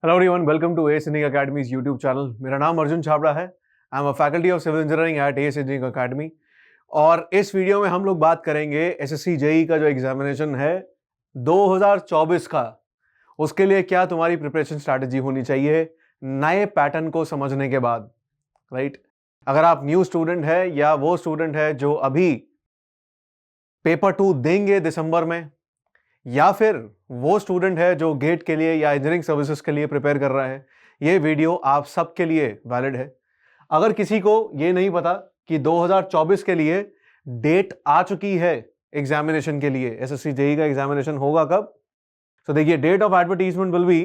Hello everyone, welcome to ACE engineering academy's YouTube channel. मेरा नाम अर्जुन छाबड़ा है। I am a faculty of civil engineering at ACE engineering academy. और इस video में हम लोग बात करेंगे एसएससी जेई का जो एग्जामिनेशन है 2024 का, उसके लिए क्या तुम्हारी प्रिपरेशन स्ट्रैटेजी होनी चाहिए नए पैटर्न को समझने के बाद, राइट। अगर आप न्यू स्टूडेंट है या वो स्टूडेंट है जो अभी पेपर 2 देंगे दिसंबर में, या फिर वो स्टूडेंट है जो गेट के लिए या इंजीनियरिंग सर्विसेज के लिए प्रिपेयर कर रहा है, ये वीडियो आप सबके लिए वैलिड है। अगर किसी को ये नहीं पता कि 2024 के लिए डेट आ चुकी है एग्जामिनेशन के लिए, एसएससी जेई का एग्जामिनेशन होगा कब, तो देखिए date of advertisement will be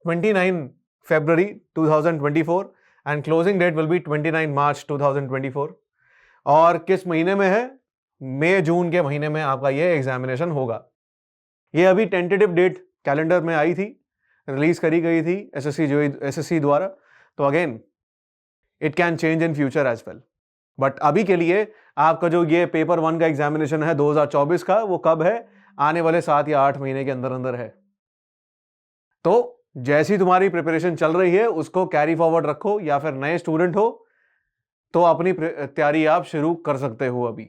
29 February 2024 and closing date will be 29 March 2024। और किस महीने में है? मई जून के महीने में आपका ये एग्जामिनेशन होगा। ये अभी टेंटेटिव डेट कैलेंडर में आई थी, रिलीज करी गई थी एसएससी द्वारा। तो again it can change in future as well, but अभी के लिए आपका जो ये पेपर 1 का एग्जामिनेशन है 2024 का, वो कब है? आने वाले 7 या 8 महीने के अंदर अंदर है। तो जैसी तुम्हारी प्रिपरेशन चल रही है उसको कैरी फॉरवर्ड रखो, या फिर नए स्टूडेंट हो तो अपनी तैयारी आप शुरू कर सकते हो अभी,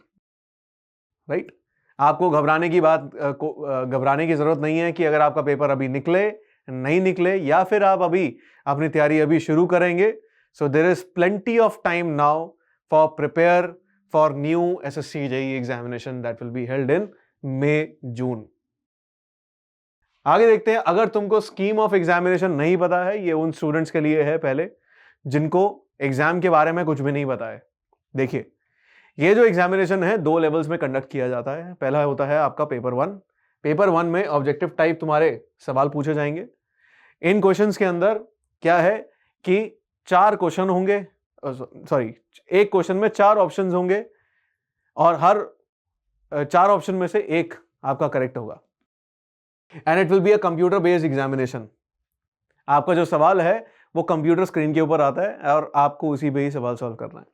राइट। आपको घबराने की जरूरत नहीं है कि अगर आपका पेपर अभी निकले नहीं निकले, या फिर आप अभी अपनी तैयारी अभी शुरू करेंगे। So there is plenty of time now for prepare for new SSC JE examination that will be held in May June. आगे देखते हैं। अगर तुमको स्कीम ऑफ एग्जामिनेशन नहीं पता है, ये उन स्टूडेंट्स के लिए है पहले जिनको एग्जाम के बारे में कुछ भी नहीं पता है। देखिए, ये जो एग्जामिनेशन है 2 लेवल्स में कंडक्ट किया जाता है। पहला होता है आपका पेपर 1। पेपर 1 में ऑब्जेक्टिव टाइप तुम्हारे सवाल पूछे जाएंगे। इन क्वेश्चंस के अंदर क्या है कि 4 क्वेश्चन होंगे, एक क्वेश्चन में 4 ऑप्शंस होंगे और हर 4 ऑप्शन में से एक आपका करेक्ट होगा। And it will be a computer based examination. आपका जो सवाल है वो कंप्यूटर स्क्रीन के ऊपर आता है और आपको उसी पे ही सवाल सॉल्व करना है।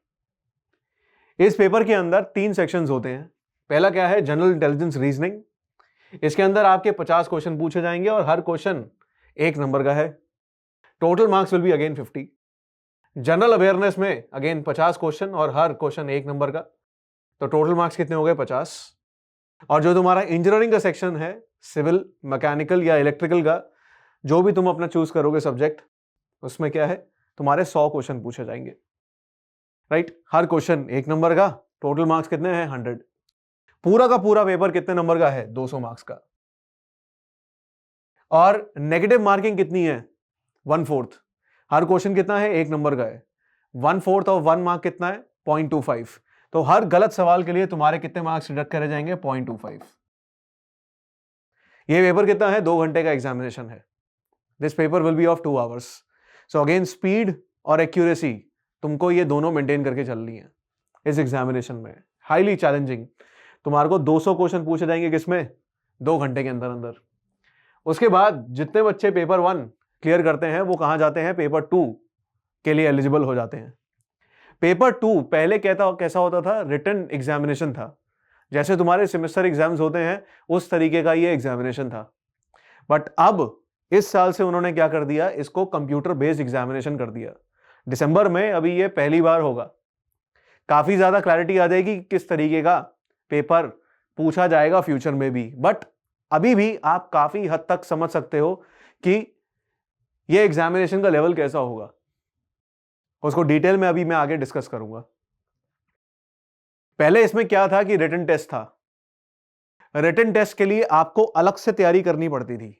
इस पेपर के अंदर 3 सेक्शंस होते हैं। पहला क्या है? General intelligence reasoning. इसके अंदर आपके 50 क्वेश्चन पूछे जाएंगे और हर क्वेश्चन 1 नंबर का है। Total marks will be again 50। General awareness में अगेन 50 क्वेश्चन और हर क्वेश्चन 1 नंबर का, तो टोटल मार्क्स कितने हो गए? 50। और जो तुम्हारा इंजीनियरिंग का सेक्शन है, सिविल, मैकेनिकल या इलेक्ट्रिकल का, जो भी तुम अपना चूज करोगे सब्जेक्ट, उसमें क्या है? तुम्हारे 100 क्वेश्चन पूछे जाएंगे, राइट। हर क्वेश्चन 1 नंबर का। टोटल मार्क्स कितने हैं? 100। पूरा का पूरा पेपर कितने नंबर का है? 200 मार्क्स का। और नेगेटिव मार्किंग कितनी है? 1/4। हर क्वेश्चन कितना है? 1 नंबर का है। 1/4 ऑफ 1 मार्क कितना है? 0.25। तो हर गलत सवाल के लिए तुम्हारे कितने मार्क्स डिडक्ट करे जाएंगे? 0.25। ये पेपर कितना है? 2 घंटे का एग्जामिनेशन है। This paper will be of 2 hours. So again speed और एक्यूरेसी तुमको ये दोनों मेंटेन करके चलनी है इस एग्जामिनेशन में। Highly challenging. तुम्हारे को 200 क्वेश्चन पूछे जाएंगे, किसमें? 2 घंटे के अंदर अंदर। उसके बाद जितने बच्चे पेपर 1 क्लियर करते हैं वो कहां जाते हैं? पेपर 2 के लिए एलिजिबल हो जाते हैं। पेपर 2 पहले कैसा होता था? रिटन एग्जामिनेशन था। जैसे तुम्हारे सेमेस्टर एग्जाम्स होते हैं उस तरीके का ये एग्जामिनेशन था। बट अब इस साल से उन्होंने क्या कर दिया? इसको कंप्यूटर बेस्ड एग्जामिनेशन कर दिया। दिसंबर में अभी ये पहली बार होगा। काफी ज्यादा क्लैरिटी आ जाएगी किस तरीके का पेपर पूछा जाएगा फ्यूचर में भी। बट अभी भी आप काफी हद तक समझ सकते हो कि ये एग्जामिनेशन का लेवल कैसा होगा। उसको डिटेल में अभी मैं आगे डिस्कस करूंगा। पहले इसमें क्या था कि रिटन टेस्ट था। रिटन टेस्ट के लिए आपको अलग से तैयारी करनी पड़ती थी।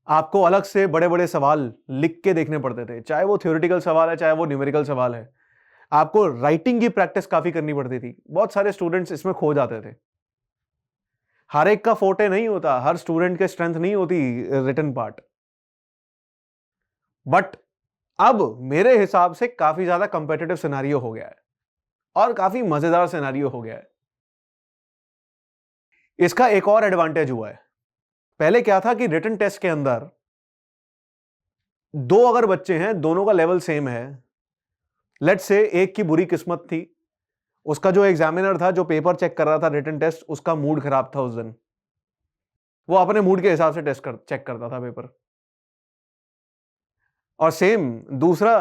आपको अलग से बड़े बड़े सवाल लिख के देखने पड़ते थे, चाहे वो थ्योरेटिकल सवाल है चाहे वो न्यूमेरिकल सवाल है। आपको राइटिंग की प्रैक्टिस काफी करनी पड़ती थी। बहुत सारे स्टूडेंट्स इसमें खो जाते थे। हर एक का फोटे नहीं होता, हर स्टूडेंट के स्ट्रेंथ नहीं होती रिटन पार्ट। बट अब मेरे हिसाब से काफी ज्यादा कंपेटिटिव सिनेरियो हो गया है और काफी मजेदार सिनेरियो हो गया है। इसका एक और एडवांटेज हुआ है। पहले क्या था कि रिटन टेस्ट के अंदर 2 अगर बच्चे हैं, दोनों का लेवल सेम है, लेट्स से एक की बुरी किस्मत थी, उसका जो एग्जामिनर था, जो पेपर चेक कर रहा था रिटन टेस्ट, उसका मूड खराब था उस दिन, वो अपने मूड के हिसाब से चेक करता था पेपर। और सेम दूसरा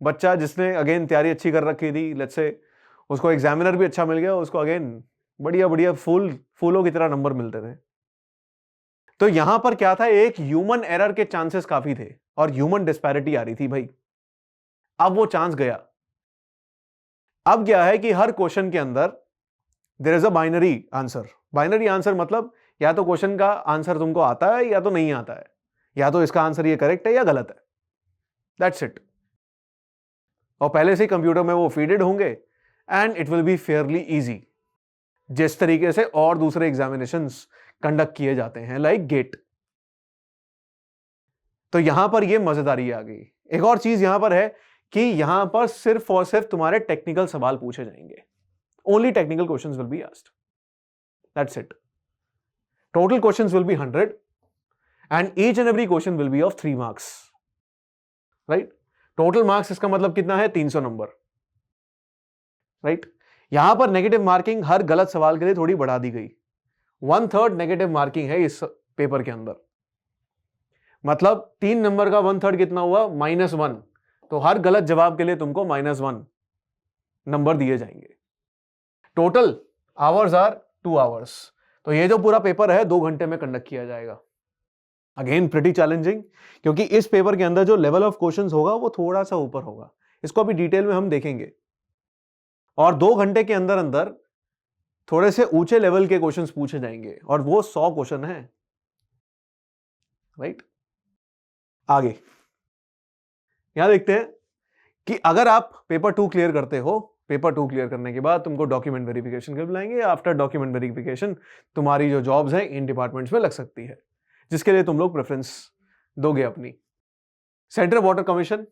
बच्चा जिसने अगेन तैयारी अच्छी कर रखी थी, लेट्स से उसको एग्जामिनर भी अच्छा मिल गया, उसको अगेन बढ़िया बढ़िया फूलों की तरह नंबर मिलते थे। तो यहां पर क्या था, एक ह्यूमन एरर के चांसेस काफी थे और ह्यूमन डिस्पैरिटी आ रही थी भाई। अब वो चांस गया। अब क्या है कि हर क्वेश्चन के अंदर there is a binary answer. Binary answer मतलब या तो क्वेश्चन का आंसर तुमको आता है या तो नहीं आता है, या तो इसका आंसर ये करेक्ट है या गलत है, दैट्स इट। और पहले से ही कंप्यूटर में वो फीडेड होंगे and it will be Fairlie easy, जिस तरीके से और दूसरे एग्जामिनेशंस कंडक्ट किए जाते हैं लाइक गेट। तो यहां पर ये मजेदारी आ गई। एक और चीज यहां पर है कि यहां पर सिर्फ और सिर्फ तुम्हारे टेक्निकल सवाल पूछे जाएंगे, only technical questions will be asked, that's it. Total questions will be 100 and each and every question will be of 3 marks, right. Total marks इसका मतलब कितना है, 300 नंबर, राइट। यहां पर नेगेटिव मार्किंग हर गलत सवाल के लिए थोड़ी बढ़ा दी गई। 1/3 नेगेटिव मार्किंग है इस पेपर के अंदर, मतलब 3 नंबर का 1/3 कितना हुआ, -1। तो हर गलत जवाब के लिए तुमको -1 नंबर दिए जाएंगे। Total hours are 2 hours. तो ये जो पूरा पेपर है 2 घंटे में कंडक्ट किया जाएगा। अगेन प्रिटी चैलेंजिंग, क्योंकि इस पेपर के अंदर जो लेवल ऑफ क्वेश्चंस होगा वो थोड़ा सा ऊपर होगा, इसको अभी डिटेल में हम देखेंगे। और 2 घंटे के अंदर अंदर थोड़े से ऊंचे लेवल के क्वेश्चंस पूछे जाएंगे और वो 100 क्वेश्चन है, राइट। आगे यहां देखते हैं कि अगर आप पेपर 2 क्लियर करते हो, पेपर 2 क्लियर करने के बाद तुमको डॉक्यूमेंट वेरिफिकेशन के बुलाएंगे। आफ्टर डॉक्यूमेंट वेरिफिकेशन तुम्हारी जो जॉब्स हैं इन डिपार्टमेंट्स में लग सकती है, जिसके लिए तुम लोग प्रेफरेंस दोगे अपनी। सेंट्रल वाटर कमीशन,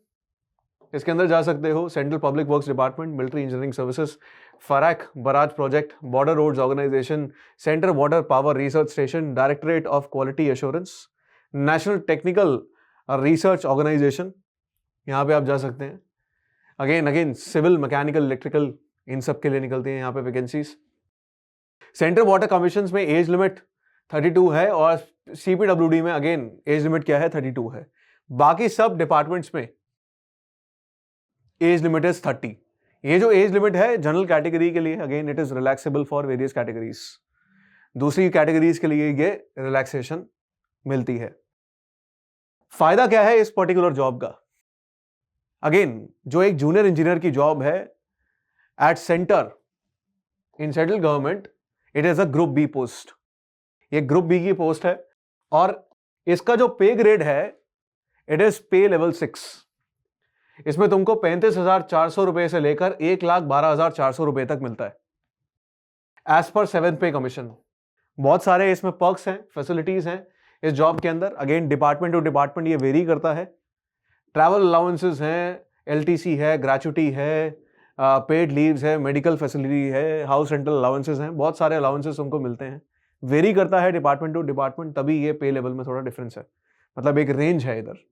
इसके अंदर जा सकते हो। Central public works department, military engineering services, Farakka barrage project, border roads organisation, central water power research station, directorate of quality assurance, national technical research organisation, यहां पे आप जा सकते हैं। अगेन सिविल, मैकेनिकल, इलेक्ट्रिकल, इन सब के लिए निकलती हैं यहाँ पे वैकेंसीज। सेंट्रल वाटर कमीशन में एज लिमिट 32 है और सीपीडब्ल्यूडी में अगेन एज लिमिट क्या है, 32 है। बाकी सब डिपार्टमेंट्स में एज लिमिट इज 30। ये जो एज लिमिट है जनरल कैटेगरी के लिए, again it is relaxable for various categories. दूसरी कैटेगरीज के लिए ये रिलैक्सेशन मिलती है। फायदा क्या है इस पर्टिकुलर जॉब का? अगेन जो एक जूनियर इंजीनियर की जॉब है at centre in central government, it is a group B post. ये ग्रुप बी की पोस्ट है और इसका जो पे ग्रेड है इट इज पे लेवल 6। इसमें तुमको 35,400 रुपए से लेकर 1,12,400 रुपए तक मिलता है एज पर 7th पे कमीशन। बहुत सारे इसमें पर्क्स हैं, फैसिलिटीज हैं इस जॉब के अंदर। अगेन डिपार्टमेंट टू डिपार्टमेंट ये वेरी करता है। ट्रैवल अलाउंसेस हैं, एलटीसी है, ग्रेचुटी है, पेड लीव्स है, मेडिकल फैसिलिटी है, हाउस रेंटल अलाउंसेस हैं, बहुत सारे अलाउंसेस उनको मिलते हैं। वेरी करता है डिपार्टमेंट टू डिपार्टमेंट, तभी ये पे लेवल में थोड़ा डिफरेंस है, मतलब एक रेंज है इधर।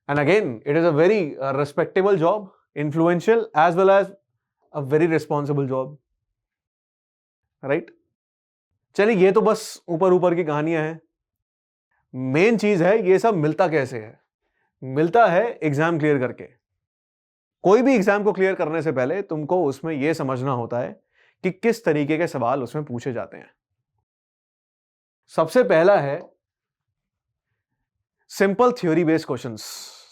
And again it is a very respectable job, influential as well as a very responsible job, right. चलिए ये तो बस ऊपर ऊपर की कहानियां हैं। मेन चीज है ये सब मिलता कैसे है। मिलता है एग्जाम क्लियर करके। कोई भी एग्जाम को क्लियर करने से पहले तुमको उसमें यह समझना होता है कि किस तरीके के सवाल उसमें पूछे जाते हैं। सबसे पहला है simple theory based questions.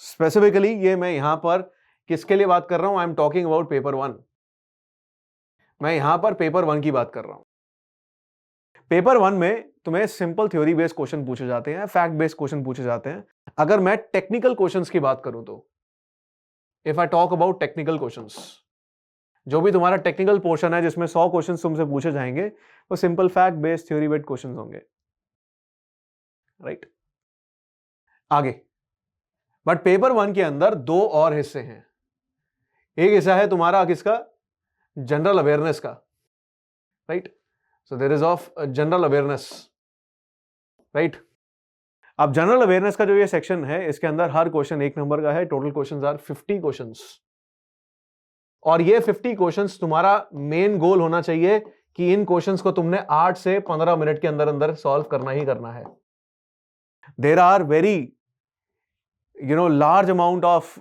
Specifically ये मैं यहां पर किसके लिए बात कर रहा हूं, I am talking about paper 1। मैं यहां पर पेपर 1 की बात कर रहा हूं। पेपर 1 में तुम्हें सिंपल थ्योरी बेस्ड क्वेश्चन पूछे जाते हैं, फैक्ट बेस्ड क्वेश्चन पूछे जाते हैं। अगर मैं टेक्निकल क्वेश्चंस की बात करूं तो if I talk about technical questions, जो भी तुम्हारा टेक्निकल पोर्शन है जिसमें 100 क्वेश्चंस तुमसे पूछे जाएंगे वो simple fact based theory based questions होंगे, राइट। आगे बट पेपर 1 के अंदर 2 और हिस्से हैं। एक हिस्सा है तुम्हारा किसका, जनरल अवेयरनेस का, right. So there is of general awareness, right. अब जनरल अवेयरनेस का जो ये सेक्शन है इसके अंदर हर क्वेश्चन 1 नंबर का है। टोटल क्वेश्चंस आर 50 क्वेश्चंस और ये 50 क्वेश्चंस तुम्हारा मेन गोल होना चाहिए कि इन क्वेश्चंस को तुमने 8 से 15 मिनट के अंदर अंदर सॉल्व करना ही करना है। There are very large amount of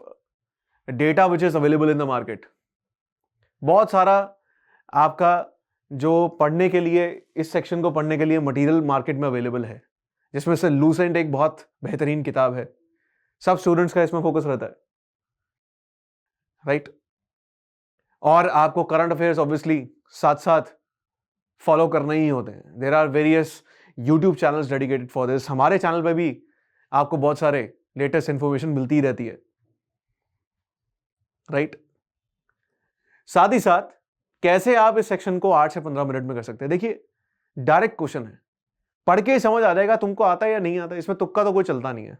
data which is available in the market. बहुत सारा आपका जो पढ़ने के लिए, इस सेक्शन को पढ़ने के लिए मटेरियल मार्केट में अवेलेबल है, जिसमें से लूसेंट एक बहुत बेहतरीन किताब है. सब स्टूडेंट्स का इसमें फोकस रहता है, राइट? और आपको करंट अफेयर्स ऑब्वियसली साथ साथ फॉलो करने ही होते हैं. There are various YouTube channels dedicated for this. हमारे चैनल पे भी आपको बहुत सारे लेटेस्ट इंफॉर्मेशन मिलती ही रहती है, राइट? साथ ही साथ कैसे आप इस सेक्शन को 8 से 15 मिनट में कर सकते हैं. देखिए, डायरेक्ट क्वेश्चन है, पढ़ के ही समझ आ जाएगा तुमको आता है या नहीं आता. इसमें तुक्का तो कोई चलता नहीं है.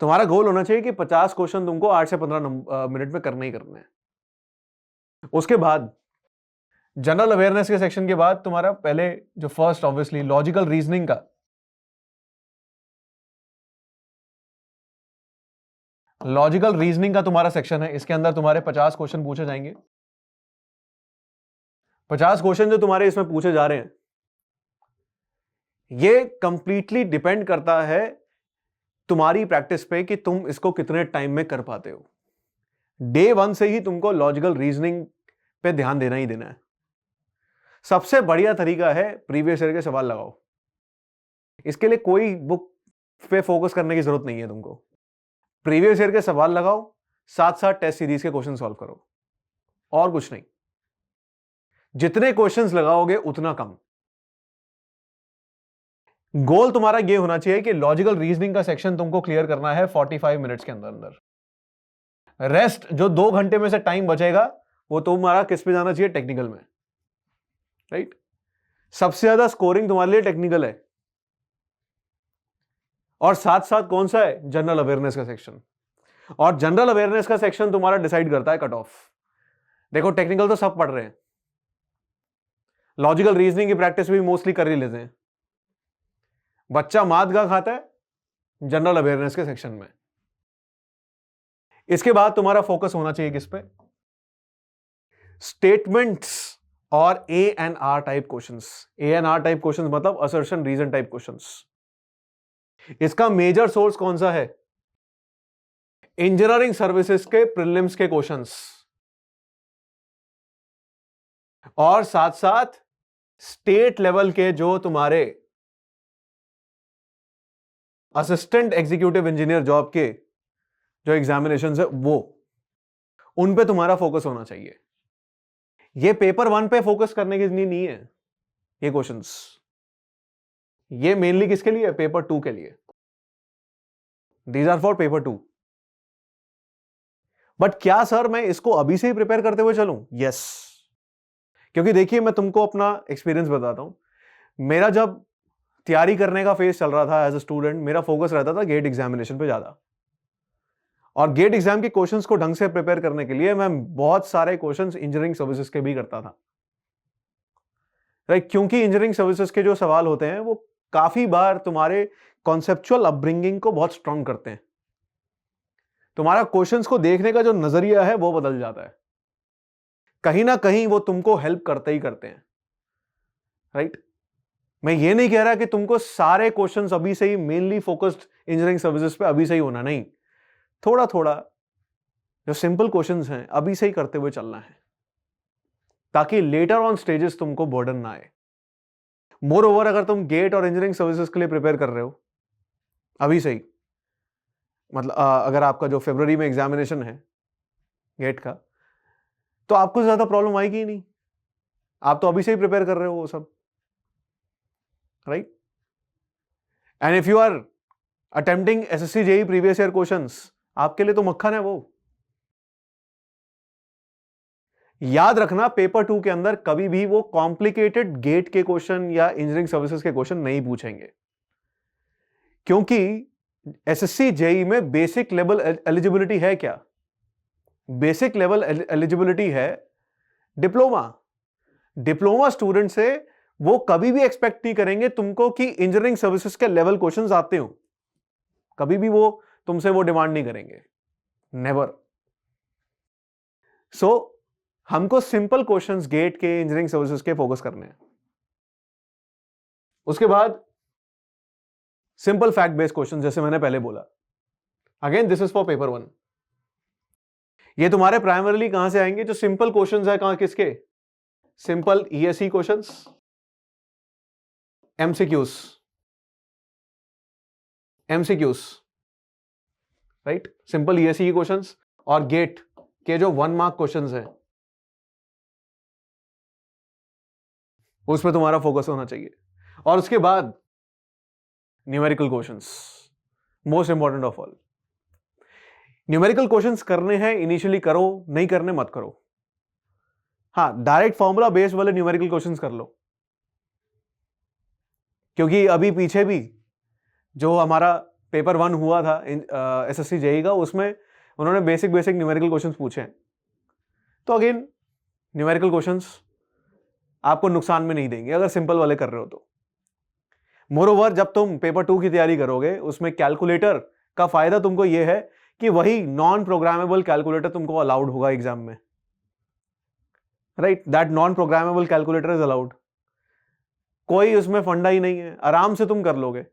तुम्हारा गोल होना चाहिए कि 50 क्वेश्चन तुमको 8 से 15 मिनट में करने ही करने हैं. उसके बाद जनरल अवेयरनेस के सेक्शन के बाद तुम्हारा पहले जो फर्स्ट ऑब्वियसली लॉजिकल रीजनिंग का तुम्हारा सेक्शन है. इसके अंदर तुम्हारे 50 क्वेश्चन पूछे जाएंगे. 50 क्वेश्चन जो तुम्हारे इसमें पूछे जा रहे हैं, ये कंप्लीटली डिपेंड करता है तुम्हारी प्रैक्टिस पे कि तुम इसको कितने टाइम में कर पाते हो. डे 1 से ही तुमको लॉजिकल रीजनिंग पे ध्यान देना ही देना है. सबसे बढ़िया तरीका है प्रीवियस ईयर के सवाल लगाओ. इसके लिए कोई बुक पे फोकस करने की जरूरत नहीं है तुमको. प्रीवियस ईयर के सवाल लगाओ, साथ साथ टेस्ट सीरीज के क्वेश्चन सॉल्व करो, और कुछ नहीं. जितने क्वेश्चंस लगाओगे उतना कम. गोल तुम्हारा ये होना चाहिए कि लॉजिकल रीजनिंग का सेक्शन तुमको क्लियर करना है 45 मिनट्स के अंदर. रेस्ट जो 2 घंटे में से टाइम बचेगा वो तुम्हारा किस पे जाना चाहिए? टेक्निकल में, राइट? सबसे ज्यादा स्कोरिंग तुम्हारे लिए टेक्निकल है. और साथ साथ कौन सा है? जनरल अवेयरनेस का सेक्शन. और जनरल अवेयरनेस का सेक्शन तुम्हारा डिसाइड करता है कट ऑफ. देखो, टेक्निकल तो सब पढ़ रहे हैं, लॉजिकल रीजनिंग की प्रैक्टिस भी मोस्टली कर ही लेते हैं. बच्चा मात का खाता है जनरल अवेयरनेस के सेक्शन में. इसके बाद तुम्हारा फोकस होना चाहिए किस पे? स्टेटमेंट्स और ANR type questions. ANR type questions मतलब असर्शन रीजन टाइप क्वेश्चंस. इसका मेजर सोर्स कौन सा है? इंजीनियरिंग सर्विसेज के प्रीलिम्स के क्वेश्चंस, और साथ साथ स्टेट लेवल के जो तुम्हारे असिस्टेंट एग्जीक्यूटिव इंजीनियर जॉब के जो एग्जामिनेशंस है, वो उन पे तुम्हारा फोकस होना चाहिए. ये पेपर 1 पे फोकस करने की नहीं है ये क्वेश्चंस. ये मेनली किसके लिए है? पेपर 2 के लिए. These are for paper 2. But क्या सर मैं इसको अभी से ही प्रिपेयर करते हुए चलूं? यस. क्योंकि देखिए, मैं तुमको अपना एक्सपीरियंस बताता हूं. मेरा जब तैयारी करने का फेज चल रहा था एज अ स्टूडेंट, मेरा फोकस रहता था गेट एग्जामिनेशन पे ज्यादा. और गेट एग्जाम के क्वेश्चंस को ढंग से प्रिपेयर करने के लिए मैं बहुत सारे क्वेश्चंस इंजीनियरिंग सर्विसेज के भी करता था, राइट? क्योंकि इंजीनियरिंग सर्विसेज के जो सवाल होते हैं वो काफी बार तुम्हारे कॉन्सेप्चुअल अपब्रिंगिंग को बहुत स्ट्रांग करते हैं. तुम्हारा क्वेश्चंस को देखने का जो नजरिया है वो बदल जाता है. कहीं ना कहीं वो तुमको हेल्प करते ही करते हैं, राइट? मैं ये नहीं कह रहा कि तुमको सारे क्वेश्चंस अभी से ही मेनली फोकस्ड इंजीनियरिंग सर्विसेज पे अभी से ही होना, नहीं. थोड़ा थोड़ा जो सिंपल क्वेश्चंस हैं अभी से ही करते हुए चलना है, ताकि लेटर ऑन स्टेजेस तुमको बर्डन ना आए. मोर ओवर, अगर तुम गेट और इंजीनियरिंग सर्विसेज के लिए प्रिपेयर कर रहे हो अभी से ही, मतलब अगर आपका जो फरवरी में एग्जामिनेशन है गेट का, तो आपको ज्यादा प्रॉब्लम आएगी ही नहीं. आप तो अभी से ही प्रिपेयर कर रहे हो वो सब, right? And if you are attempting SSC JEE previous year questions, आपके लिए तो मक्खन है वो. याद रखना, पेपर 2 के अंदर कभी भी वो कॉम्प्लिकेटेड गेट के क्वेश्चन या इंजीनियरिंग सर्विसेज के क्वेश्चन नहीं पूछेंगे, क्योंकि SSC JEE में बेसिक लेवल एलिजिबिलिटी है क्या? बेसिक लेवल एलिजिबिलिटी है डिप्लोमा. डिप्लोमा स्टूडेंट से वो कभी भी एक्सपेक्ट नहीं करेंगे तुमको कि इंजीनियरिंग सर्विसेज के लेवल क्वेश्चंस आते हो. कभी भी वो तुमसे वो डिमांड नहीं करेंगे, नेवर. सो हमको सिंपल क्वेश्चंस गेट के, इंजीनियरिंग सर्विसेज के फोकस करने हैं. उसके बाद सिंपल फैक्ट बेस्ड क्वेश्चन, जैसे मैंने पहले बोला। Again this is for paper 1। ये तुम्हारे प्राइमरीली कहां से आएंगे? जो सिंपल क्वेश्चंस है, कहां किसके? Simple ESE questions, MCQs, MCQs, right? Simple ESE questions और गेट के जो 1 मार्क क्वेश्चंस हैं, उस पर तुम्हारा फोकस होना चाहिए। और उसके बाद numerical questions, most important of all. Numerical questions करने हैं, इनिशियली करो, नहीं करने मत करो। हाँ, डायरेक्ट फॉर्मूला बेस्ड वाले न्यूमेरिकल क्वेश्चंस कर लो, क्योंकि अभी पीछे भी जो हमारा पेपर 1 हुआ था एसएससी जेई का, उसमें उन्होंने बेसिक बेसिक न्यूमेरिकल क्वेश्चंस पूछे हैं। तो अगेन न्यूमेरिकल क्वेश्चंस आपको नुकसान में नहीं देंगे अगर सिंपल वाले कर रहे हो तो। मोरोवर, जब तुम पेपर 2 की तैयारी करोगे, उसमें कैलकुलेटर का फायदा तुमको यह है कि वही नॉन प्रोग्रामेबल कैलकुलेटर तुमको अलाउड होगा एग्जाम में, right? That non programmable calculator is allowed. कोई उसमें फंडा ही नहीं है, आराम से तुम कर लोगे।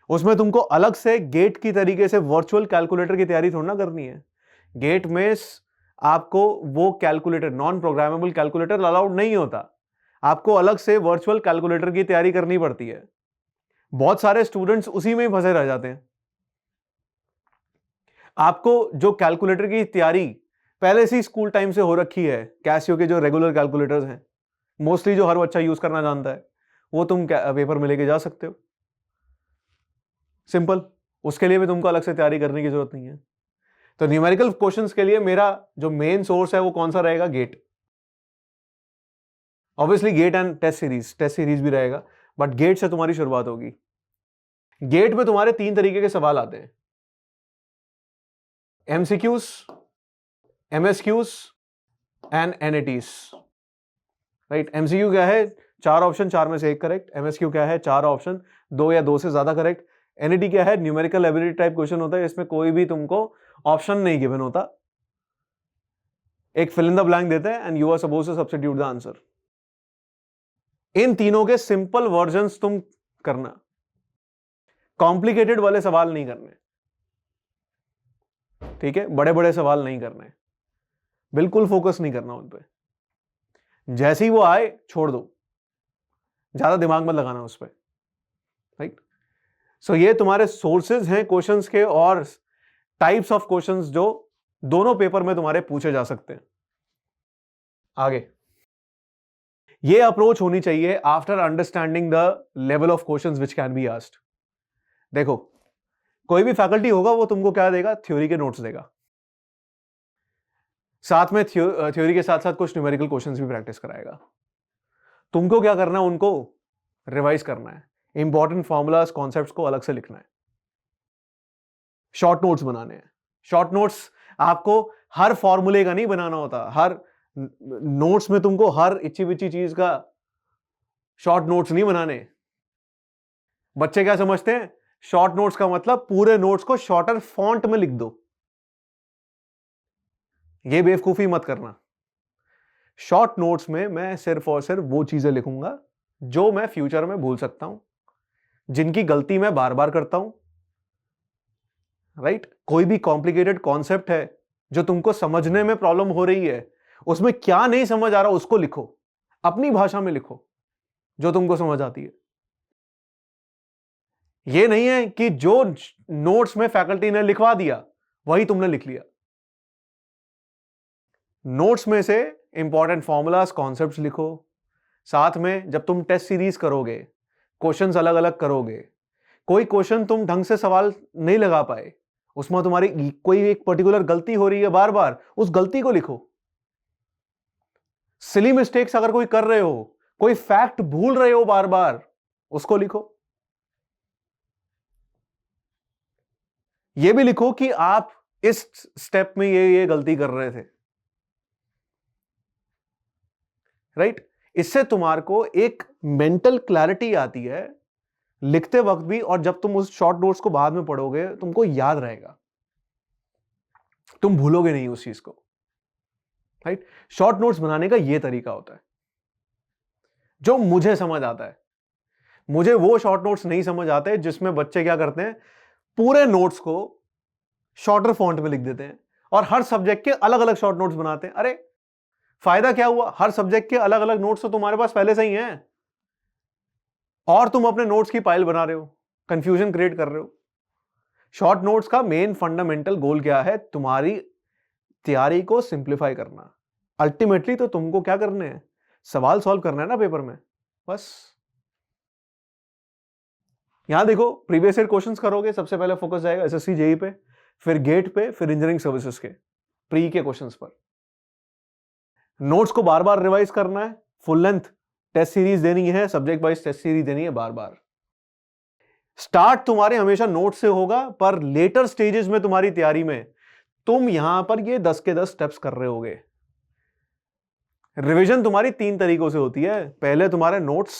उसमें तुमको अलग से गेट की तरीके से वर्चुअल कैलकुलेटर की तैयारी थोड़ा ना करनी है। गेट में आपको वो calculator, non programmable calculator allowed नहीं होता, आपको अलग से वर्चुअल कैलकुलेटर की तैयारी करनी पड़ती है। बहुत सारे स्टूडेंट्स उसी में ही फंसे रह जाते हैं। आपको जो कैलकुलेटर की तैयारी पहले से ही स्कूल टाइम से हो रखी है, कैसियो के जो रेगुलर कैलकुलेटर्स हैं, मोस्टली जो हर बच्चा यूज करना जानता है, वो तुम पेपर में लेके जा सकते हो, सिंपल। उसके लिए भी तुमको अलग से तैयारी करने की जरूरत नहीं है। तो न्यूमेरिकल क्वेश्चंस के लिए मेरा जो मेन सोर्स है वो कौन सा रहेगा? GATE. Obviously GATE and test series भी रहेगा, बट गेट से तुम्हारी शुरुआत होगी। गेट में तुम्हारे 3 तरीके के सवाल आते हैं, MCQs, MSQs and एनएटीज, right? MCQ क्या है? 4 ऑप्शन, 4 में से 1 करेक्ट। एमएसक्यू क्या है? 4 ऑप्शन, 2 या 2 से ज्यादा करेक्ट। एनईटी क्या है? न्यूमेरिकल एबिलिटी टाइप क्वेश्चन होता है, इसमें कोई भी तुमको ऑप्शन नहीं गिवन होता, एक फिल इन द ब्लैंक देते हैं and you are supposed to substitute the answer. इन तीनों के सिंपल वर्जन्स तुम करना, कॉम्प्लिकेटेड वाले सवाल नहीं करने, ठीक है? बड़े बड़े सवाल नहीं करने, बिल्कुल फोकस नहीं करना उन पे। जैसे ही वो आए छोड़ दो, ज्यादा दिमाग मत लगाना उस पर, राइट? सो ये तुम्हारे सोर्सेज हैं क्वेश्चंस के और टाइप्स ऑफ क्वेश्चंस जो दोनों पेपर में तुम्हारे पूछे जा सकते हैं। आगे ये अप्रोच होनी चाहिए after understanding the level of questions which can be asked. देखो, कोई भी फैकल्टी होगा वो तुमको क्या देगा? थ्योरी के नोट्स देगा, साथ में थ्योरी के साथ साथ कुछ न्यूमेरिकल क्वेश्चंस भी प्रैक्टिस कराएगा। तुमको क्या करना है? उनको रिवाइज करना है, इंपॉर्टेंट फॉर्मूलाज, कॉन्सेप्ट्स को अलग से लिखना है, शॉर्ट नोट्स बनाने हैं। शॉर्ट नोट्स आपको हर फॉर्मूले का नहीं बनाना होता, हर नोट्स में तुमको हर इच्छी विच्छी चीज का शॉर्ट नोट्स नहीं बनाने। बच्चे क्या समझते हैं? शॉर्ट नोट्स का मतलब पूरे नोट्स को शॉर्टर फॉन्ट में लिख दो। ये बेवकूफी मत करना। शॉर्ट नोट्स में मैं सिर्फ और सिर्फ वो चीजें लिखूंगा जो मैं फ्यूचर में भूल सकता हूं, जिनकी गलती मैं बार बार करता हूं, राइट? कोई भी कॉम्प्लिकेटेड कॉन्सेप्ट है जो तुमको समझने में प्रॉब्लम हो रही है, उसमें क्या नहीं समझ आ रहा उसको लिखो, अपनी भाषा में लिखो जो तुमको समझ आती है। यह नहीं है कि जो नोट्स में फैकल्टी ने लिखवा दिया वही तुमने लिख लिया। नोट्स में से इंपॉर्टेंट फॉर्मूलाज, कॉन्सेप्ट्स लिखो। साथ में जब तुम टेस्ट सीरीज करोगे, क्वेश्चंस अलग अलग करोगे, कोई क्वेश्चन तुम ढंग से सवाल नहीं लगा पाए, उसमें तुम्हारी कोई एक पर्टिकुलर गलती हो रही है बार बार, उस गलती को लिखो। सिली मिस्टेक्स अगर कोई कर रहे हो, कोई फैक्ट भूल रहे हो बार बार, उसको लिखो। यह भी लिखो कि आप इस स्टेप में ये गलती कर रहे थे, राइट? इससे तुम्हारे को एक मेंटल क्लैरिटी आती है लिखते वक्त भी, और जब तुम उस शॉर्ट नोट्स को बाद में पढ़ोगे तुमको याद रहेगा, तुम भूलोगे नहीं उस चीज को, राइट? शॉर्ट नोट्स बनाने का यह तरीका होता है जो मुझे समझ आता है। मुझे वो शॉर्ट नोट्स नहीं समझ आते जिसमें बच्चे क्या करते हैं, पूरे नोट्स को शॉर्टर फॉन्ट में लिख देते हैं और हर सब्जेक्ट के अलग अलग शॉर्ट नोट्स बनाते हैं। अरे फायदा क्या हुआ, हर सब्जेक्ट के अलग अलग नोट्स तो तुम्हारे पास पहले से ही हैं और तुम अपने नोट्स की पाइल बना रहे हो, कंफ्यूजन क्रिएट कर रहे हो। शॉर्ट नोट्स का मेन फंडामेंटल गोल क्या है, तुम्हारी तैयारी को सिंप्लीफाई करना। अल्टीमेटली तो तुमको क्या करने हैं, सवाल सॉल्व करना है ना पेपर में, बस। यहां देखो प्रीवियस ईयर क्वेश्चंस करोगे, सबसे पहले फोकस जाएगा एसएससी जेई पे, फिर गेट पे, फिर इंजीनियरिंग सर्विसेज के प्री के क्वेश्चंस पर। नोट्स को बार बार रिवाइज करना है, फुल लेंथ टेस्ट सीरीज देनी है, सब्जेक्ट वाइज टेस्ट सीरीज देनी है बार बार। स्टार्ट तुम्हारे हमेशा नोट से होगा, पर लेटर स्टेजेस में तुम्हारी तैयारी में तुम यहां पर ये 10 के 10 स्टेप्स कर रहे होगे। रिवीजन तुम्हारी 3 तरीकों से होती है, पहले तुम्हारे नोट्स,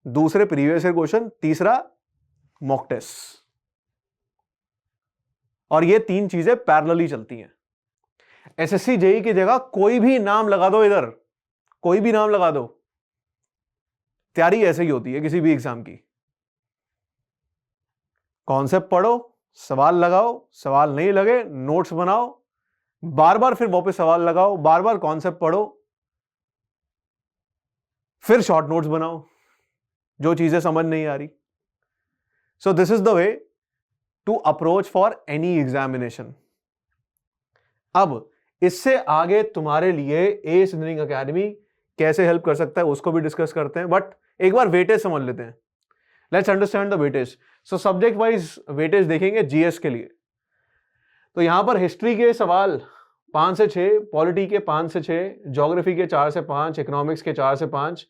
दूसरे प्रीवियस ईयर क्वेश्चन, तीसरा मॉक टेस्ट। और ये 3 चीजें पैरेलली चलती हैं। एसएससी जेई की जगह कोई भी नाम लगा दो, इधर कोई भी नाम लगा दो, तैयारी ऐसे ही होती है किसी भी एग्जाम की। कॉन्सेप्ट पढ़ो, सवाल लगाओ, सवाल नहीं लगे नोट्स बनाओ, बार बार फिर वापस सवाल लगाओ, बार बार कॉन्सेप्ट पढ़ो, फिर शॉर्ट नोट्स बनाओ जो चीजें समझ नहीं आ रही। So this is the way to approach for any examination. अब इससे आगे तुम्हारे लिए एस इंजीनियरिंग एकेडमी कैसे हेल्प कर सकता है उसको भी डिस्कस करते हैं, बट एक बार वेटेज समझ लेते हैं। Let's understand the weightage. So subject wise weightage देखेंगे जीएस के लिए, तो यहां पर हिस्ट्री के सवाल 5 से 6, पॉलिटी के 5 से 6, ज्योग्राफी के 4 से 5, इकोनॉमिक्स के 4 से 5,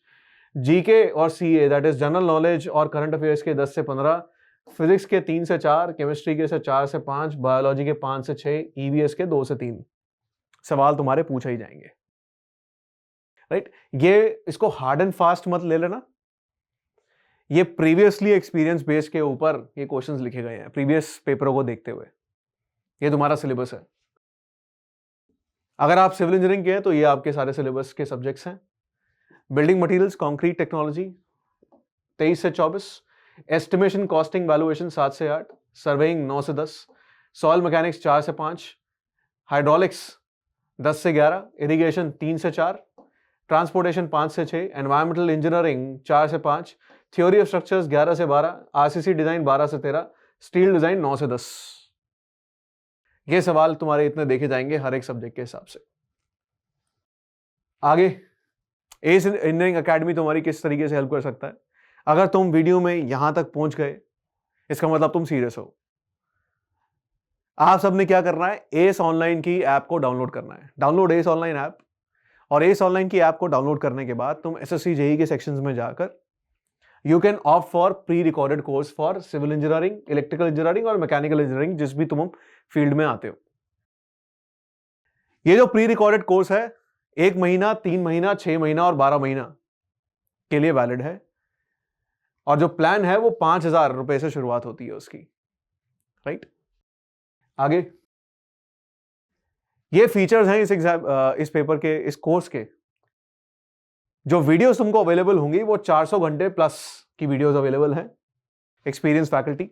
जीके और CA that is general knowledge और करंट अफेयर्स के 10 से 15, फिजिक्स के 3 से 4, केमिस्ट्री के से 4 से 5, बायोलॉजी के 5 से 6, ईवीएस के 2 से 3 सवाल तुम्हारे पूछे ही जाएंगे, राइट। ये इसको हार्ड एंड फास्ट मत ले लेना, ये प्रीवियसली एक्सपीरियंस बेस के ऊपर ये क्वेश्चंस लिखे गए हैं प्रीवियस पेपरों को देखते हुए, ये तुम्हारा सिलेबस है। अगर आप सिविल इंजीनियरिंग के हैं तो ये आपके सारे सिलेबस के सब्जेक्ट्स हैं। बिल्डिंग मटेरियल्स, कंक्रीट टेक्नोलॉजी 23 से 24, एस्टिमेशन कॉस्टिंग वैल्यूएशन 7 से 8, सर्वेइंग 9 से 10, सॉइल मैकेनिक्स 4 से 5, हाइड्रोलिक्स 10 से 11, इरिगेशन 3 से 4, ट्रांसपोर्टेशन 5 से 6, एनवायरमेंटल इंजीनियरिंग 4 से 5, थ्योरी ऑफ स्ट्रक्चर्स 11 से 12, आरसीसी डिजाइन 12 से 13, स्टील डिजाइन 9 से 10। ये सवाल तुम्हारे इतने देखे जाएंगे हर एक सब्जेक्ट के हिसाब से। आगे एस इंजीनियरिंग एकेडमी तुम्हारी किस तरीके से हेल्प कर सकता है। अगर तुम वीडियो में यहां तक पहुंच गए, इसका मतलब तुम सीरियस हो। आप सबने क्या करना है, एस ऑनलाइन की ऐप को डाउनलोड करना है। डाउनलोड एस ऑनलाइन ऐप, और एस ऑनलाइन की ऐप को डाउनलोड करने के बाद तुम एसएससी जेई के सेक्शंस में जाकर you can opt for pre recorded course for civil engineering, electrical engineering और मैकेनिकल इंजीनियरिंग, जिस भी तुम फील्ड में आते हो। ये जो प्री रिकॉर्डेड कोर्स है 1 महीना, 3 महीना, 6 महीना और 12 महीना के लिए वैलिड है, और जो प्लान है वो 5,000 रुपए से शुरुआत होती है उसकी, राइट। आगे ये फीचर्स हैं इस पेपर के, इस कोर्स के। जो वीडियोस तुमको अवेलेबल होंगी वो 400 घंटे प्लस की वीडियोस अवेलेबल हैं, experience faculty,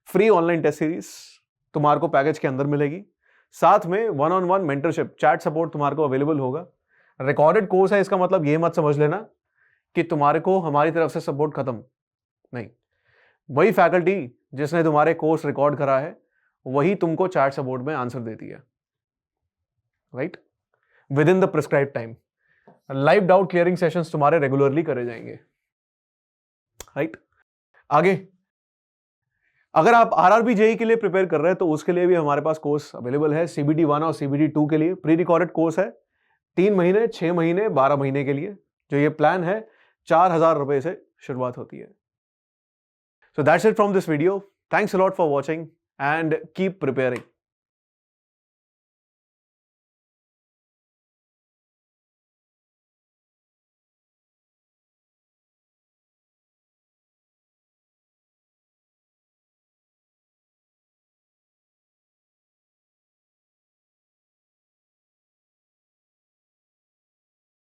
free online test series तुम्हारे को पैकेज के अंदर मिलेगी, साथ में 1-on-1 मेंटरशिप, चैट सपोर्ट तुम्हारे को अवेलेबल होगा। रिकॉर्डेड कोर्स है, इसका मतलब ये मत समझ लेना कि तुम्हारे को हमारी तरफ से सपोर्ट खत्म, नहीं। वही फैकल्टी जिसने तुम्हारे कोर्स रिकॉर्ड करा है वही तुमको चैट सपोर्ट में आंसर देती है, right, with in the prescribe time. Live doubt clearing sessions तुम्हारे रेगुलरली करे जाएंगे, राइट। आगे अगर आप आरआरबी जेई के लिए प्रिपेयर कर रहे हैं तो उसके लिए भी हमारे पास कोर्स अवेलेबल है। सीबीटी 1 और सीबीटी 2 के लिए प्री रिकॉर्डेड कोर्स है, 3 महीने, 6 महीने, 12 महीने के लिए। जो ये प्लान है 4,000 रुपए से शुरुआत होती है। So that's it from this video. Thanks a lot for watching and keep preparing.